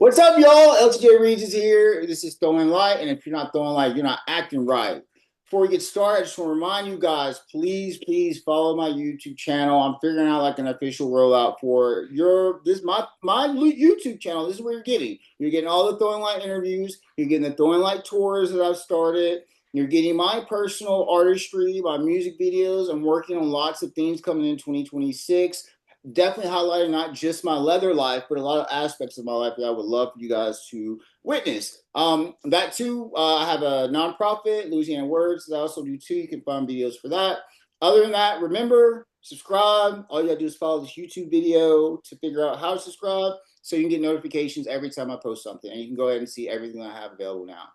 What's up, y'all? LTJ Reads is here. This is Throwing Light, and if you're not throwing light, you're not acting right. Before we get started, I just want to remind you guys, please follow my YouTube channel. I'm figuring out like an official rollout for my YouTube channel. This is where you're getting. You're getting all the Throwing Light interviews. You're getting the Throwing Light tours that I've started. You're getting my personal artistry, my music videos. I'm working on lots of things coming in 2026, definitely highlighting not just my leather life, but a lot of aspects of my life that I would love for you guys to witness. That too, I have a nonprofit, Louisiana Words, that I also do too. You can find videos for that. Other than that, remember, subscribe. All you gotta do is follow this YouTube video to figure out how to subscribe so you can get notifications every time I post something. And you can go ahead and see everything I have available now.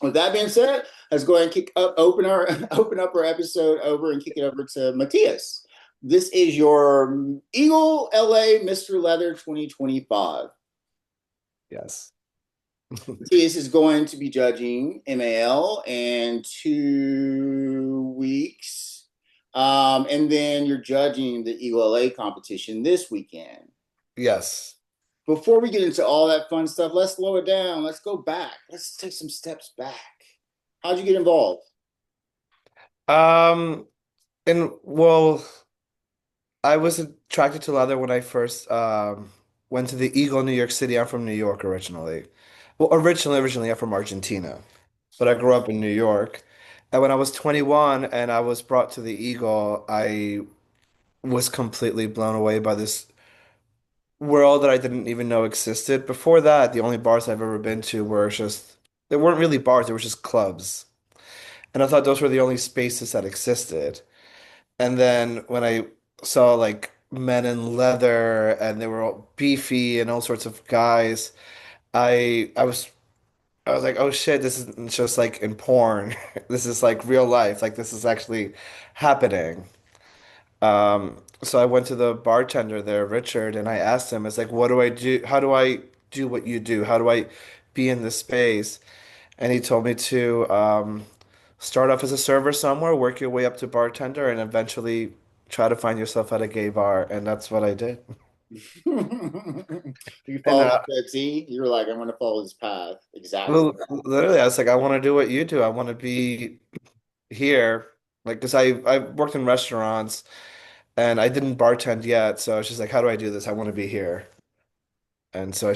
With that being said, let's go ahead and open up our episode over and kick it over to Matías. This is your Eagle LA Mr. Leather 2025. Yes. Matías is going to be judging MAL in 2 weeks. And then you're judging the Eagle LA competition this weekend. Yes. Before we get into all that fun stuff, let's slow it down. Let's go back. Let's take some steps back. How'd you get involved? Um, and well, I was attracted to leather when I first went to the Eagle, New York City. I'm from New York originally. Well, originally I'm from Argentina, but I grew up in New York. And when I was 21 and I was brought to the Eagle, I was completely blown away by this world that I didn't even know existed. Before that, the only bars I've ever been to were just, they weren't really bars, they were just clubs. And I thought those were the only spaces that existed. And then when I saw like men in leather and they were all beefy and all sorts of guys, I was like, oh shit, this isn't just like in porn. This is like real life. Like this is actually happening. So I went to the bartender there, Richard, and I asked him, it's like, what do I do? How do I do what you do? How do I be in this space? And he told me to start off as a server somewhere, work your way up to bartender, and eventually try to find yourself at a gay bar. And that's what I did. You And followed the T. You were like, I'm going to follow this path exactly. literally, I was like, I want to do what you do. I want to be here. Like, because I worked in restaurants and I didn't bartend yet. So I was just like, how do I do this? I want to be here. And so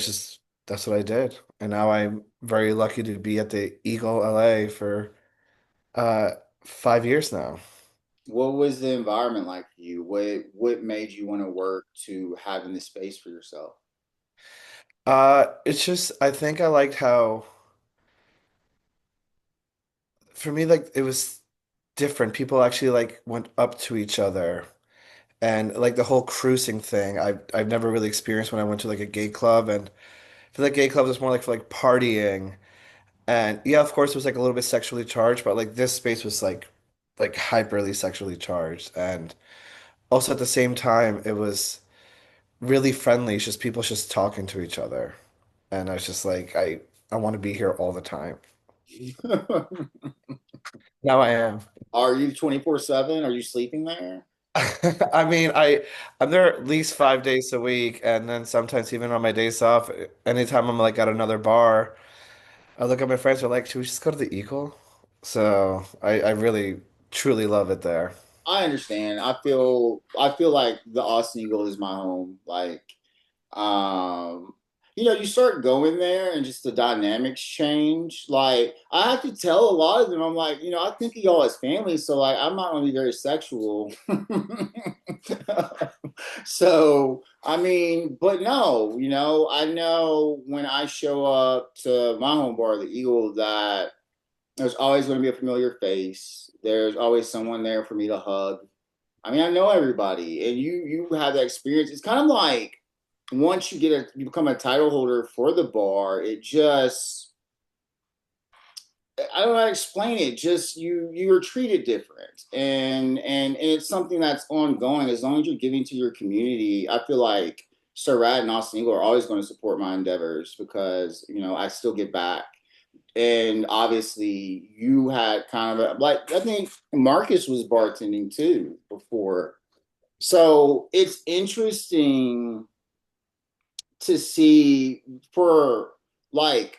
that's what I did. And now I'm very lucky to be at the Eagle LA for uh 5 years now. What was the environment like for you? What made you want to work to having this space for yourself? It's just I think I liked how for me like it was different. People actually like went up to each other and like the whole cruising thing. I've never really experienced when I went to like a gay club and I feel like gay clubs is more like for like partying. And yeah, of course it was like a little bit sexually charged, but like this space was like hyperly sexually charged and also at the same time it was really friendly. It's just people just talking to each other. And I was just like, I want to be here all the time. Now I am. Are you 24/7? Are you sleeping there? I mean, I'm there at least 5 days a week, and then sometimes even on my days off, anytime I'm like at another bar, I look at my friends who are like, should we just go to the Eagle? So I really truly love it there. I understand. I feel like the Austin Eagle is my home. Like, um, you start going there and just the dynamics change. Like, I have to tell a lot of them, I'm like, I think of y'all as family, so like I'm not gonna be very sexual. So I mean, but no, I know when I show up to my home bar, the Eagle, that there's always going to be a familiar face. There's always someone there for me to hug. I mean, I know everybody, and you have that experience. It's kind of like once you become a title holder for the bar, it just I don't know how to explain it. Just you're treated different, and it's something that's ongoing. As long as you're giving to your community, I feel like Sir Rat and Austin Eagle are always going to support my endeavors because I still give back. And obviously, you had kind of like I think Marcus was bartending too before, so it's interesting to see for like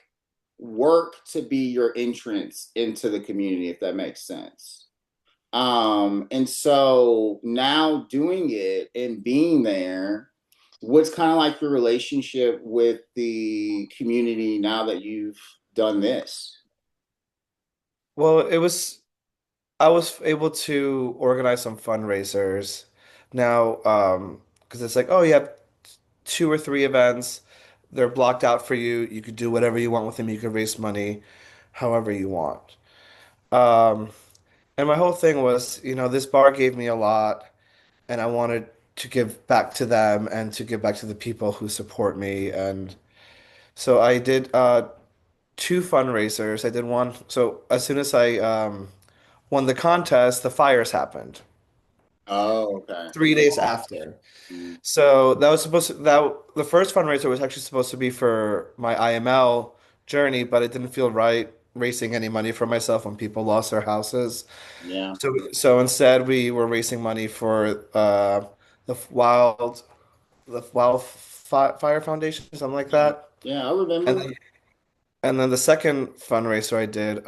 work to be your entrance into the community, if that makes sense. And so now doing it and being there, what's kind of like your relationship with the community now that you've done this? Well, I was able to organize some fundraisers now, because it's like, oh, you have two or three events. They're blocked out for you. You could do whatever you want with them. You could raise money however you want. Um, and my whole thing was, this bar gave me a lot, and I wanted to give back to them and to give back to the people who support me. And so I did two fundraisers. I did one. So as soon as I won the contest, the fires happened Oh, okay. 3 days after. So that was supposed to that the first fundraiser was actually supposed to be for my IML journey, but it didn't feel right raising any money for myself when people lost their houses. Yeah. So instead we were raising money for the Fire Foundation, something like that. Yeah, I And remember. then and then the second fundraiser I did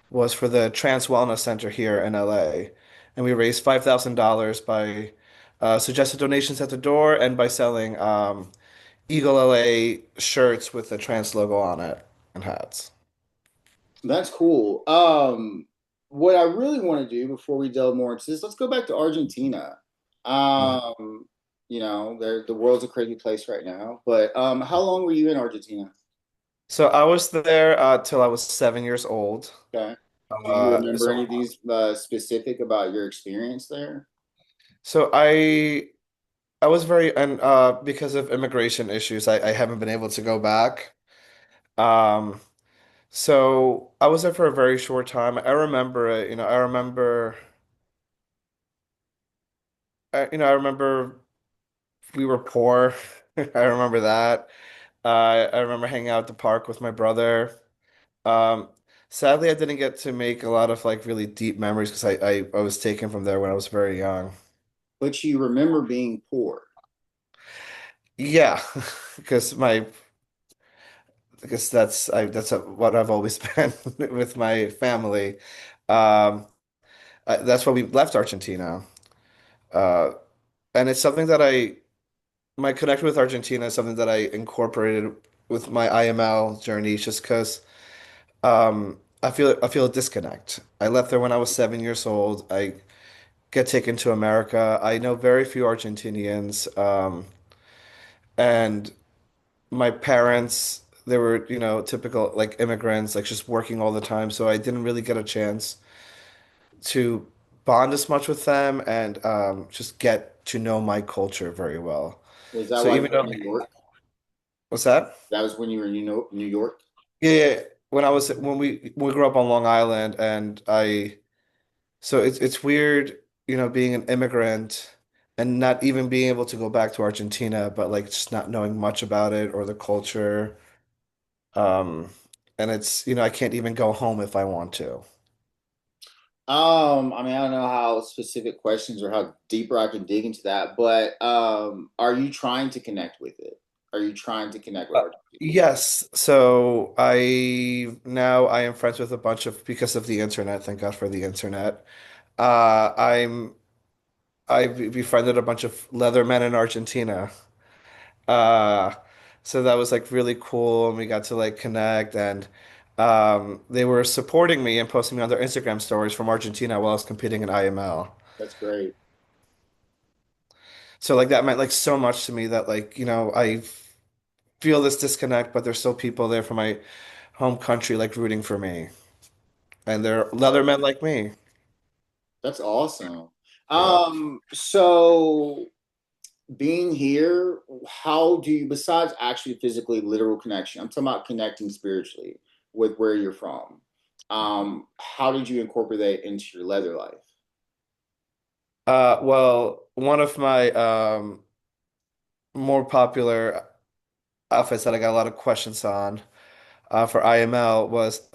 was for the Trans Wellness Center here in LA. And we raised $5,000 by suggested donations at the door and by selling Eagle LA shirts with the trans logo on it and hats. That's cool. What I really want to do before we delve more into this, let's go back to Argentina. Mhm. Um, the world's a crazy place right now. But how long were you in Argentina? So I was there till I was 7 years old. Okay. Do you remember So any of these specific about your experience there? so I was very and because of immigration issues, I haven't been able to go back. Um, so I was there for a very short time. I remember it, I remember we were poor. I remember that. I remember hanging out at the park with my brother. Um, Sadly, I didn't get to make a lot of like really deep memories because I was taken from there when I was very young. But you remember being poor. Yeah, because my because what I've always been with my family. Um, that's why we left Argentina. Uh, and it's something that my connection with Argentina is something that I incorporated with my IML journey, just because I feel a disconnect. I left there when I was 7 years old. I get taken to America. I know very few Argentinians, and my parents, they were, typical like immigrants, like just working all the time. So I didn't really get a chance to bond as much with them and just get to know my culture very well. Was that So while you even were though, in New York? what's that? That was when you were in New York? Yeah, yeah. When we grew up on Long Island, and it's weird, being an immigrant and not even being able to go back to Argentina, but like just not knowing much about it or the culture. Um, and I can't even go home if I want to. I mean, I don't know how specific questions or how deeper I can dig into that, but are you trying to connect with it? Are you trying to connect with Uh, Argentina? yes, so I am friends with a bunch of because of the internet. Thank God for the internet. I befriended a bunch of leather men in Argentina. Uh, so that was like really cool, and we got to like connect, and they were supporting me and posting me on their Instagram stories from Argentina while I was competing in IML. That's great. So like that meant like so much to me that like, I feel this disconnect, but there's still people there from my home country like rooting for me. And they're leather men like me. That's awesome. Yeah. So being here, how do you, besides actually physically literal connection, I'm talking about connecting spiritually with where you're from. How did you incorporate that into your leather life? Well, one of my more popular outfits that I got a lot of questions on for IML was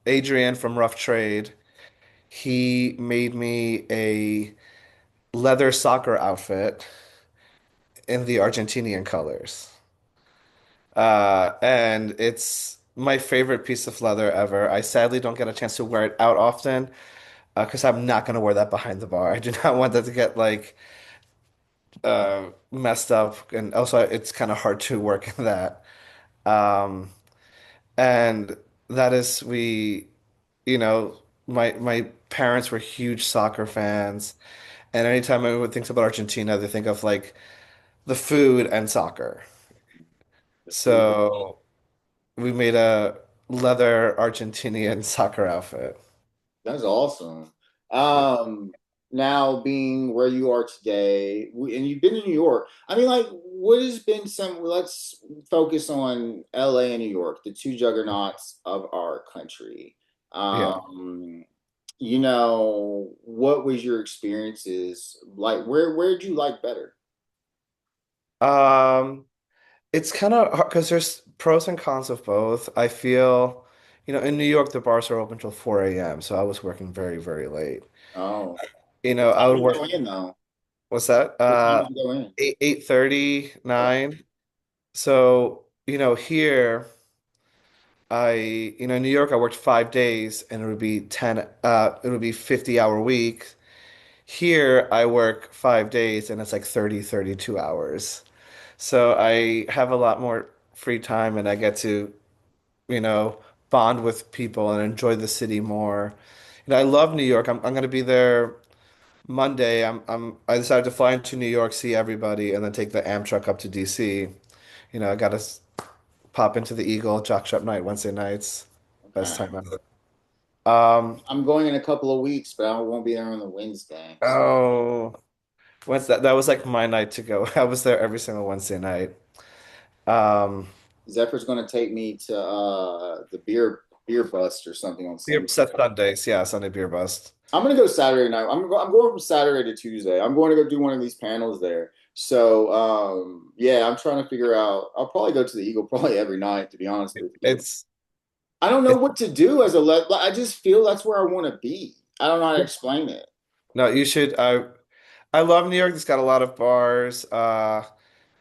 Adrian from Rough Trade. He made me a leather soccer outfit in the Argentinian colors. And it's my favorite piece of leather ever. I sadly don't get a chance to wear it out often, because I'm not going to wear that behind the bar. I do not want that to get like messed up, and also it's kind of hard to work in that. Um, and that is you know, my parents were huge soccer fans, and anytime anyone thinks about Argentina, they think of like the food and soccer. The food. So we made a leather Argentinian soccer outfit. That's awesome. Yeah. Um, Now being where you are today, and you've been in New York. I mean, like, what has been some? Let's focus on LA and New York, the two juggernauts of our country. Yeah. Um, what was your experiences like? Where did you like better? Um, it's kind of hard because there's pros and cons of both. I feel, in New York, the bars are open till 4 a.m., so I was working very, very late. Oh, what I time would did you work, go in though? what's that? What time did you go in? 8:30, Oh, 9. So, here in New York, I worked 5 days and it would be 50-hour week. Here, I work 5 days and it's like 30, 32 hours. So I have a lot more free time and I get to, you know, bond with people and enjoy the city more. I love New York. I'm going to be there Monday. I decided to fly into New York, see everybody, and then take the Amtrak up to DC. I got to pop into the Eagle, jock shop night Wednesday nights. Best okay. time ever. Um, I'm going in a couple of weeks, but I won't be there on the Wednesday. oh, what's that? That was like my night to go. I was there every single Wednesday night. Um, Zephyr's going to take me to the beer bust or something on Beer Sunday. set Sundays, yeah, Sunday beer bust. I'm going to go Saturday night. I'm going from Saturday to Tuesday. I'm going to go do one of these panels there. So yeah, I'm trying to figure out. I'll probably go to the Eagle probably every night, to be honest with you. It's I don't know it's what to do as a I just feel that's where I want to be. I don't know how to explain it. no, you should. I love New York. It's got a lot of bars.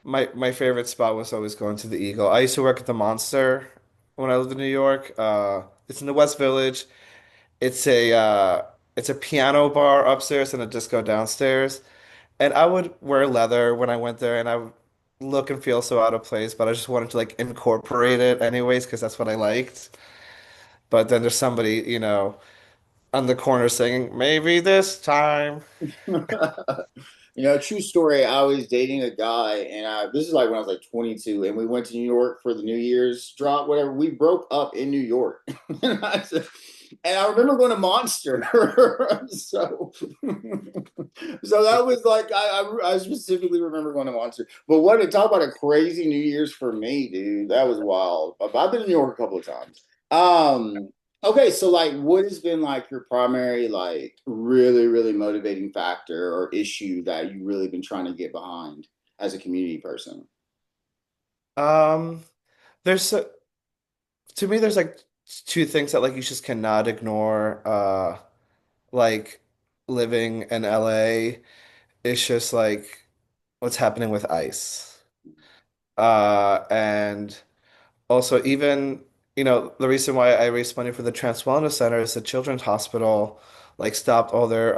My favorite spot was always going to the Eagle. I used to work at the Monster when I lived in New York. It's in the West Village. It's a uh, it's a piano bar upstairs and a disco downstairs. And I would wear leather when I went there, and I would look and feel so out of place, but I just wanted to like incorporate it anyways because that's what I liked. But then there's somebody, on the corner singing, "Maybe this time." True story. I was dating a guy, and this is like when I was like 22, and we went to New York for the New Year's drop, whatever. We broke up in New York, and I remember going to Monster. so, so that was like I specifically remember going to Monster. But what to talk about a crazy New Year's for me, dude? That was wild. I've been to New York a couple of times. Um, Okay, so like what has been like your primary like really really motivating factor or issue that you really been trying to get behind as a community person? Um, there's so, to me, there's like two things that like you just cannot ignore. Like living in LA, it's just like what's happening with ICE. And also even, the reason why I raised money for the Trans Wellness Center is the Children's Hospital like stopped all their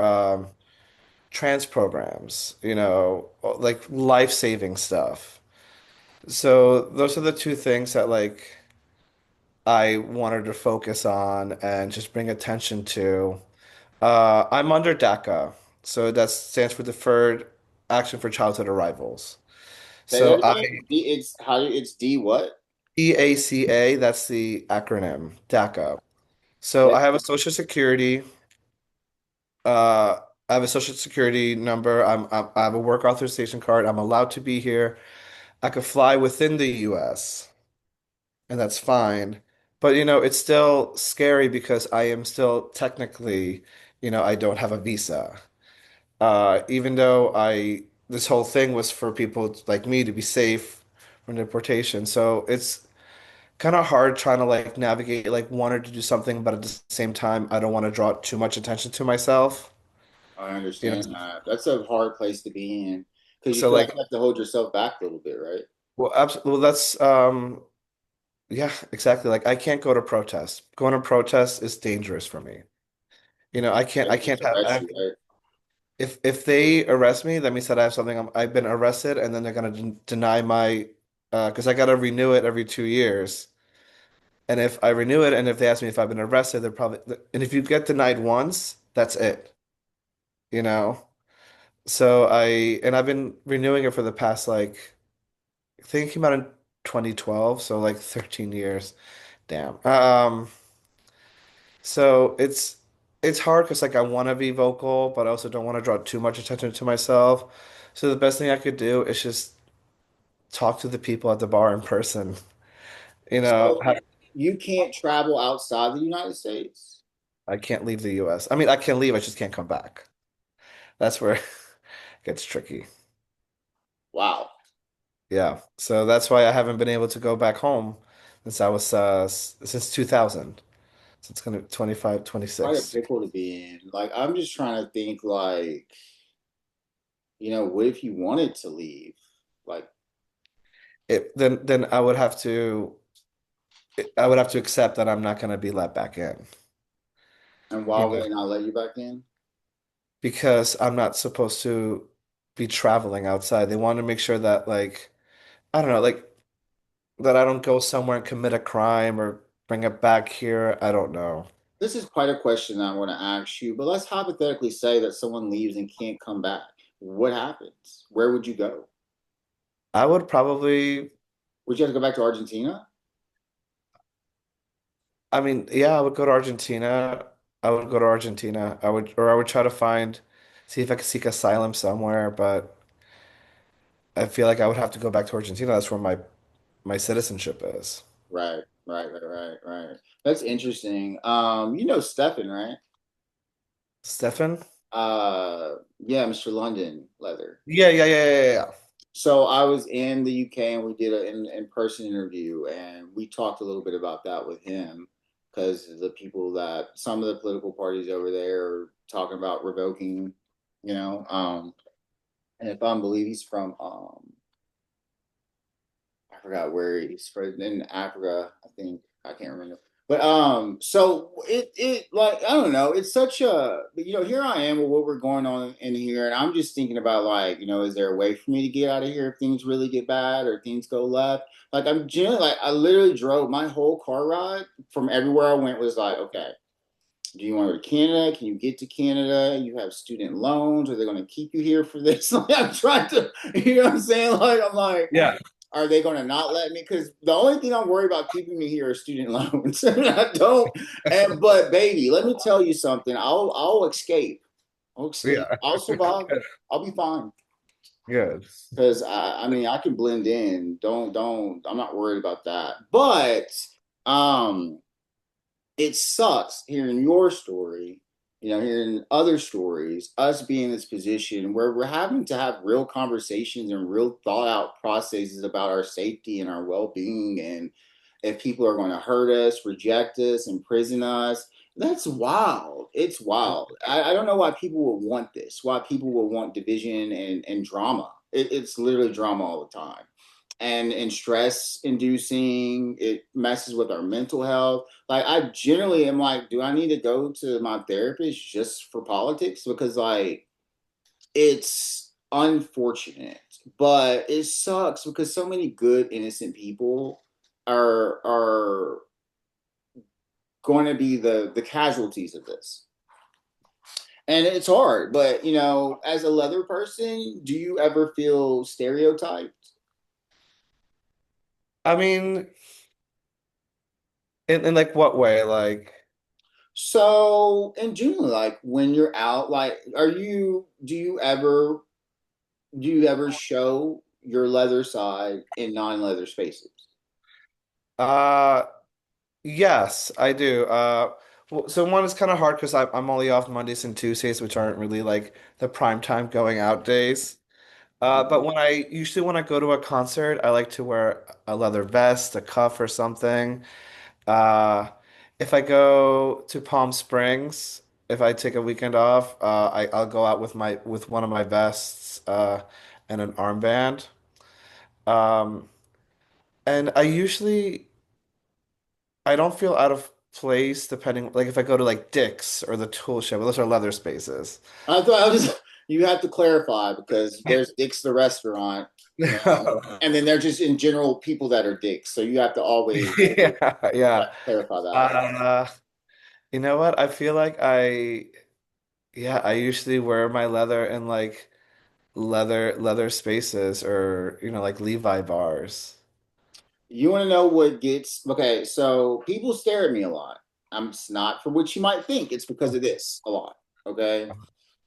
trans programs, like life-saving stuff. So those are the two things that like I wanted to focus on and just bring attention to. I'm under DACA, so that stands for Deferred Action for Childhood Arrivals. Say that So I again. It's D what? EACA, that's the acronym, DACA. So Say I have a social security, uh, I have a social security number. I have a work authorization card. I'm allowed to be here. I could fly within the US, and that's fine. But it's still scary because I am still technically, I don't have a visa. Even though this whole thing was for people like me to be safe from deportation. So it's kind of hard trying to like navigate, like wanted to do something, but at the same time, I don't want to draw too much attention to myself. I You know, understand that. That's a hard place to be in because you so feel like like, you have to hold yourself back a little bit, right? well, absolutely. Well, that's Yeah, exactly. Like I can't go to protest. Going to protest is dangerous for me. I They can't just have arrest you, right? if they arrest me, that means that I have something. I've been arrested, and then they're gonna deny my because I gotta renew it every 2 years. And if I renew it, and if they ask me if I've been arrested, they're probably and if you get denied once, that's it. You know. So I've been renewing it for the past like I think it came out in 2012, so like 13 years. Damn. So it's hard because like I want to be vocal, but I also don't want to draw too much attention to myself. So the best thing I could do is just talk to the people at the bar in person. You know, So have, you can't travel outside the United States. I can't leave the US. I mean, I can leave, I just can't come back. That's where it gets tricky. Wow, Yeah. So that's why I haven't been able to go back home since I was since 2000. So it's gonna 25, quite a 26. pickle to be in. Like, I'm just trying to think, like, what if you wanted to leave? Like, Then I would have to accept that I'm not gonna be let back in. and why You would know, they not let you back in? because I'm not supposed to be traveling outside. They want to make sure that like I don't know, like that I don't go somewhere and commit a crime or bring it back here. I don't know. This is quite a question that I want to ask you, but let's hypothetically say that someone leaves and can't come back. What happens? Where would you go? I would probably, Would you have to go back to Argentina? I mean, yeah, I would go to Argentina. I would go to Argentina. I would try to see if I could seek asylum somewhere, but I feel like I would have to go back to Argentina. That's where my citizenship is. Right. That's interesting. Stefan, right? Stefan? Yeah, Mr. London Leather. Yeah. So I was in the UK and we did an in-person interview and we talked a little bit about that with him because the people that some of the political parties over there are talking about revoking, you know, and if I believe he's from I forgot where he's from in Africa. I think I can't remember. But so it like I don't know. It's such a here I am with what we're going on in here, and I'm just thinking about like is there a way for me to get out of here if things really get bad or things go left? Like I'm generally like I literally drove my whole car ride from everywhere I went was like okay. Do you want to go to Canada? Can you get to Canada? You have student loans. Are they going to keep you here for this? Like, I'm trying to, you know what I'm saying? Like, I'm like, Yeah. are they going to not let me? Because the only thing I'm worried about keeping me here are student loans. And I don't. But baby, let me tell you something. I'll escape. I'll escape. Yeah. I'll survive. I'll be fine. Good. Because I mean I can blend in. Don't. I'm not worried about that. But um, it sucks hearing your story, hearing other stories, us being in this position where we're having to have real conversations and real thought out processes about our safety and our well being. And if people are going to hurt us, reject us, imprison us, that's wild. It's wild. I don't know why people would want this, why people would want division and drama. It's literally drama all the time. And stress inducing, it messes with our mental health. Like I generally am like, do I need to go to my therapist just for politics? Because like it's unfortunate, but it sucks because so many good innocent people are going to be the casualties of this. And it's hard, but as a leather person, do you ever feel stereotyped? I mean, in like what way? Like, So in general, like when you're out, like do you ever show your leather side in non-leather spaces? uh, yes, I do. So one is kind of hard because I'm only off Mondays and Tuesdays, which aren't really like the prime time going out days. But when I go to a concert, I like to wear a leather vest, a cuff, or something. Uh, if I go to Palm Springs, if I take a weekend off, I'll go out with my with one of my vests, and an armband. Um, and I usually I don't feel out of place depending like if I go to like Dick's or the tool shed, well, those are leather spaces. I thought I was. You have to clarify because there's Dick's the restaurant, and then they're just in general people that are dicks. So you have to always Yeah, yeah. clarify that. Uh, you know what? I feel like yeah, I usually wear my leather in like leather spaces or like Levi bars. You want to know what gets okay? So people stare at me a lot. It's not for what you might think. It's because of this a lot. Okay,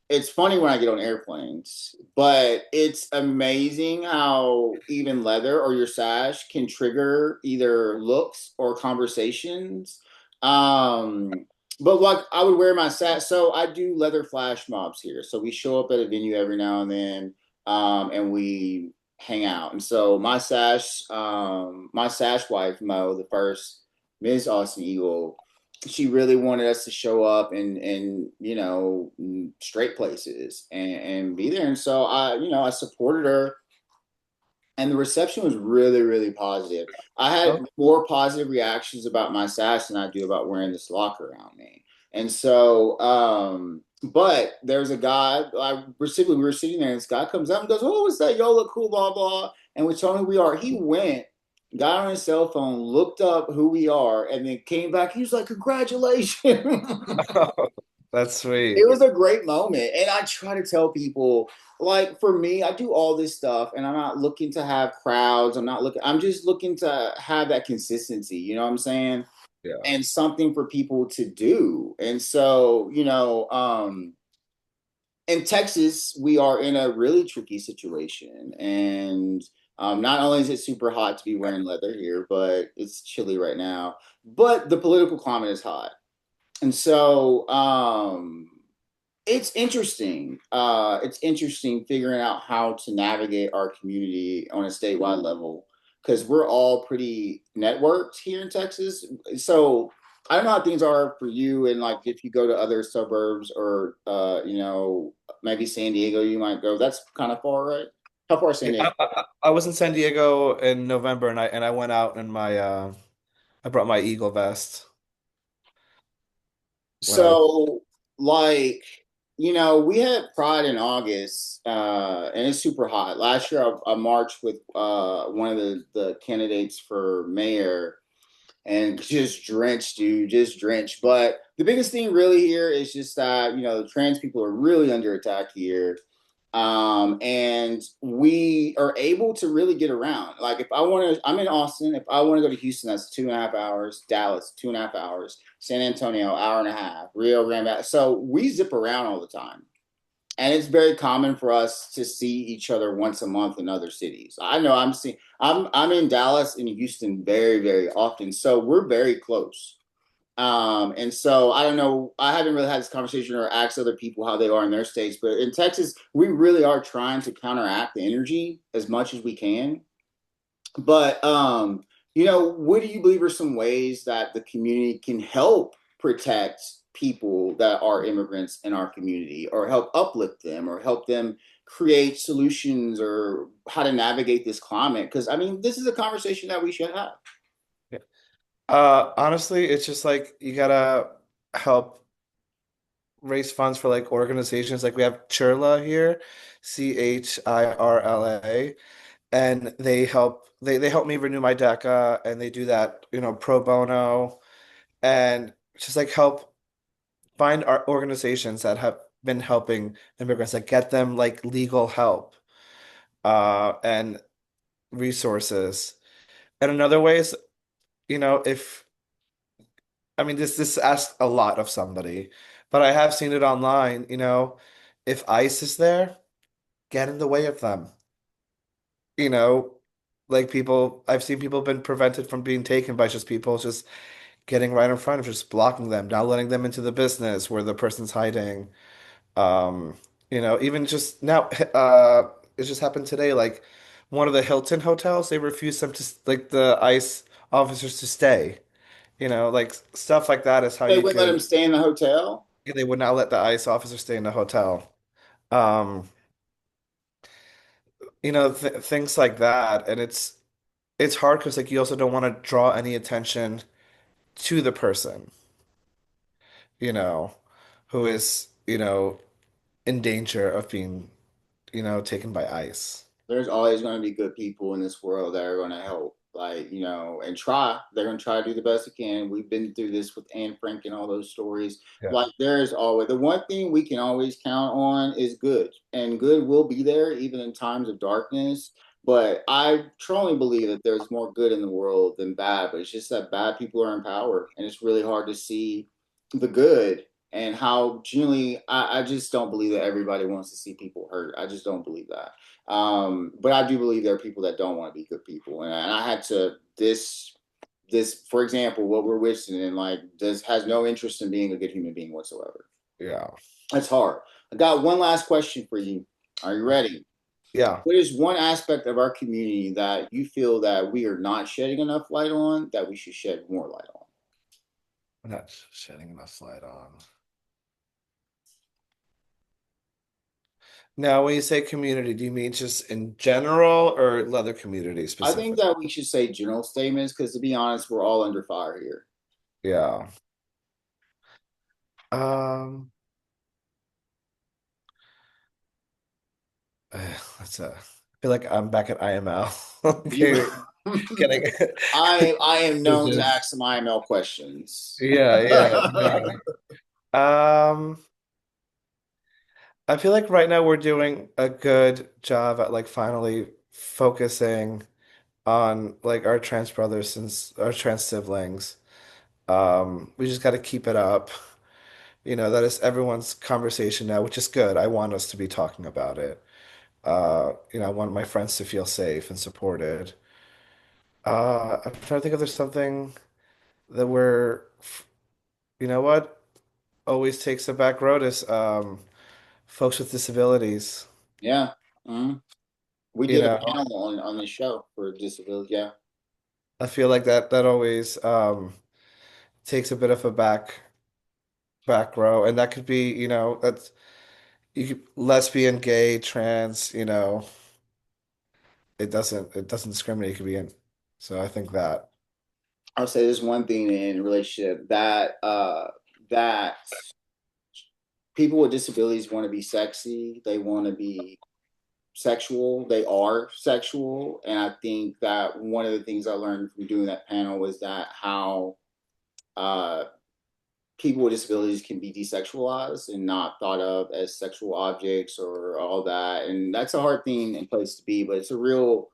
it's funny when I get on airplanes, but it's amazing how even leather or your sash can trigger either looks or conversations. Um, but like I would wear my sash, so I do leather flash mobs here. So we show up at a venue every now and then, and we hang out. And so my sash wife Mo, the first Ms. Austin Eagle, she really wanted us to show up and straight places and be there. And so I supported her, and the reception was really really positive. I had Oh, more positive reactions about my sash than I do about wearing this locker around me. And so but there's a guy, we were sitting there, and this guy comes up and goes, "Oh, what's that? Y'all look cool, blah blah." And we told him who we are. He went, got on his cell phone, looked up who we are, and then came back. He was like, "Congratulations." that's It sweet. was a great moment. And I try to tell people, like, for me, I do all this stuff and I'm not looking to have crowds. I'm just looking to have that consistency. You know what I'm saying? Yeah. And something for people to do. And so, in Texas, we are in a really tricky situation. And not only is it super hot to be wearing leather here, but it's chilly right now. But the political climate is hot. And so it's interesting. It's interesting figuring out how to navigate our community on a statewide level because we're all pretty networked here in Texas. So I don't know how things are for you, and like if you go to other suburbs or maybe San Diego, you might go. That's kind of far, right? How far is San Yeah, Diego? I was in San Diego in November and I went out in my I brought my Eagle vest when I was So, like, we had Pride in August, and it's super hot. Last year, I marched with one of the candidates for mayor, and just drenched, dude, just drenched. But the biggest thing really here is just that the trans people are really under attack here, and we are able to really get around. Like if I want to, I'm in Austin. If I want to go to Houston, that's 2.5 hours. Dallas, 2.5 hours. San Antonio, hour and a half. Rio Grande Valley. So we zip around all the time, and it's very common for us to see each other once a month in other cities. I know I'm in Dallas and Houston very very often, so we're very close. And so I don't know, I haven't really had this conversation or asked other people how they are in their states, but in Texas, we really are trying to counteract the energy as much as we can. But what do you believe are some ways that the community can help protect people that are immigrants in our community or help uplift them or help them create solutions or how to navigate this climate? Because I mean, this is a conversation that we should have. yeah. Honestly, it's just like you gotta help raise funds for like organizations like we have Chirla here, CHIRLA, and they help me renew my DECA and they do that, pro bono and just like help find our organizations that have been helping immigrants, like get them like legal help and resources. And another way is, if I mean this asks a lot of somebody, but I have seen it online, if ICE is there, get in the way of them. You know, like I've seen people been prevented from being taken by just people just getting right in front of just blocking them, not letting them into the business where the person's hiding. Um, even just now, it just happened today. Like one of the Hilton hotels, they refused them to like the ICE officers to stay. Like stuff like that is how They you wouldn't let could. them stay in the hotel. They would not let the ICE officer stay in the hotel. Um, things like that, and it's hard because like you also don't want to draw any attention to the person, you know, who is, in danger of being, taken by ICE. There's always going to be good people in this world that are going to help, and try. They're going to try to do the best they can. We've been through this with Anne Frank and all those stories. Yeah. Like, there is always the one thing we can always count on is good, and good will be there even in times of darkness. But I truly believe that there's more good in the world than bad. But it's just that bad people are in power, and it's really hard to see the good and how genuinely. I just don't believe that everybody wants to see people hurt. I just don't believe that. But I do believe there are people that don't want to be good people, and I had to this for example, what we're witnessing like does has no interest in being a good human being whatsoever. Yeah. That's hard. I got one last question for you. Are you ready? Yeah. What is one aspect of our community that you feel that we are not shedding enough light on that we should shed more light on? I'm not shedding enough light on. Now, when you say community, do you mean just in general or leather community I think specific? that we should say general statements because to be honest, we're all under fire here. Yeah. Um, that's a, I feel like I'm back at IML. You Okay, getting I am it's known to just ask some IML questions. yeah. I feel like right now we're doing a good job at like finally focusing on like our trans brothers and our trans siblings. We just got to keep it up. That is everyone's conversation now, which is good. I want us to be talking about it. I want my friends to feel safe and supported. I'm trying to think if there's something that you know what, always takes a back road is folks with disabilities. Yeah. Mhm. We You did a know, panel on this show for disability. Yeah. I feel like that always takes a bit of a back row, and that could be, that's you could, lesbian, gay, trans, it doesn't discriminate. It could be in. So I think that I'll say this one thing in a relationship that people with disabilities want to be sexy. They want to be sexual. They are sexual. And I think that one of the things I learned from doing that panel was that how uh, people with disabilities can be desexualized and not thought of as sexual objects or all that. And that's a hard thing and place to be, but it's a real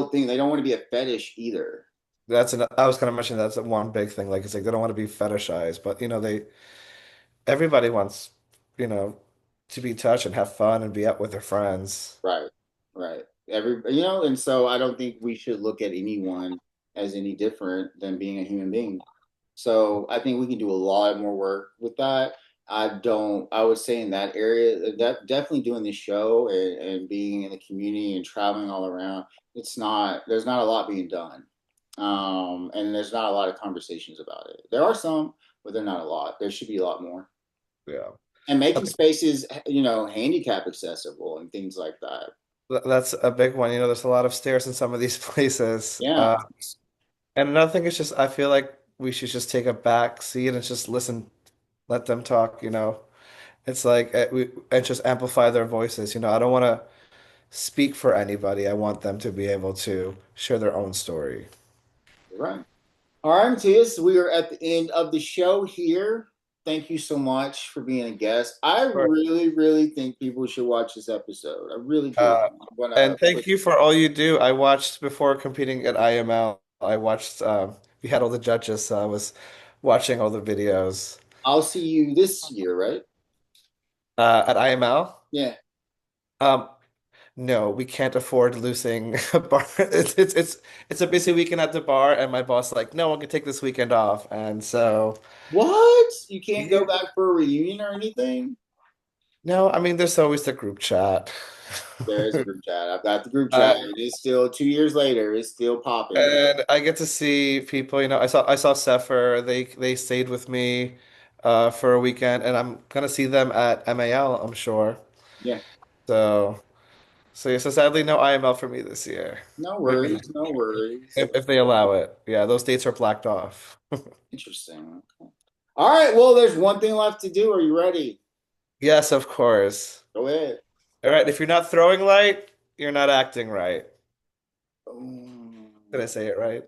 thing. They don't want to be a fetish either. I was kind of mentioning that's one big thing. Like it's like they don't want to be fetishized, but everybody wants, you know, to be touched and have fun and be out with their friends. Right. Right. And so I don't think we should look at anyone as any different than being a human being. So I think we can do a lot more work with that. I would say in that area, that definitely doing this show and being in the community and traveling all around, there's not a lot being done. And there's not a lot of conversations about it. There are some, but they're not a lot. There should be a lot more. Yeah. And making spaces, handicap accessible and things like that. That's a big one. There's a lot of stairs in some of these places. Yeah, And another thing is just I feel like we should just take a back seat and just listen, let them talk. It's like and just amplify their voices. I don't want to speak for anybody. I want them to be able to share their own story. you're right. All right, Matthias, we are at the end of the show here. Thank you so much for being a guest. I Sure. really, really think people should watch this episode. I really do. Uh, I'm gonna and thank put you for all you do. I watched before competing at IML. I watched, we had all the judges, so I was watching all the videos. I'll see you this year, right? At IML, Yeah. um, no, we can't afford losing a bar. It's a busy weekend at the bar, and my boss like, no one can take this weekend off, and so What? You can't go yeah. back for a reunion or anything? No, I mean, there's always the group chat. There is a group chat. I've got the group chat. Uh, It is still 2 years later. It's still popping. and I get to see people. I saw Sepher. They stayed with me for a weekend, and I'm gonna see them at MAL, I'm sure. Yeah. So So yeah, so sadly no IML for me this year. No Maybe worries, no worries. if they allow it. Yeah, those dates are blacked off. Interesting. Okay. All right, well, there's one thing left to do. Are you ready? Yes, of course. Go ahead. All right, if you're not throwing light, you're not acting right. Did I Um, say it right?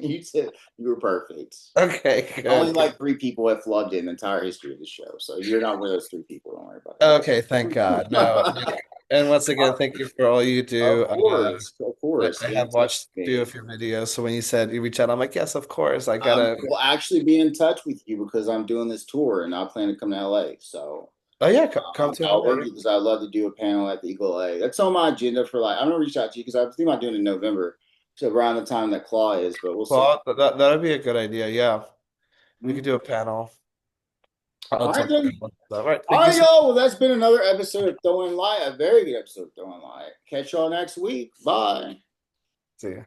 you said you were perfect. Okay, Only good, like good. three people have flubbed in the entire history of the show, so you're not one of those three people. Don't worry about Okay, thank God. No, that. and once again, thank you for all you do. Of course, of course. I Get in have touch watched a with few me. of your videos, so when you said you reach out, I'm like, yes, of course. I gotta. We'll actually be in touch with you because I'm doing this tour and I plan to come to LA. So Oh yeah, come to I'll work LA. with you because I love to do a panel at the Eagle LA. That's on my agenda for like I'm gonna reach out to you because I was thinking about doing it in November, so around the time that Claw is, but we'll see. Well, that'd be a good idea. Yeah, we Mhm. could do a panel. All I'll right talk then. about that. All right, All thank you right, so y'all. Well, that's been another episode of Throwing Light, a very good episode of Throwing Light. Catch y'all next week. Bye. much. See ya.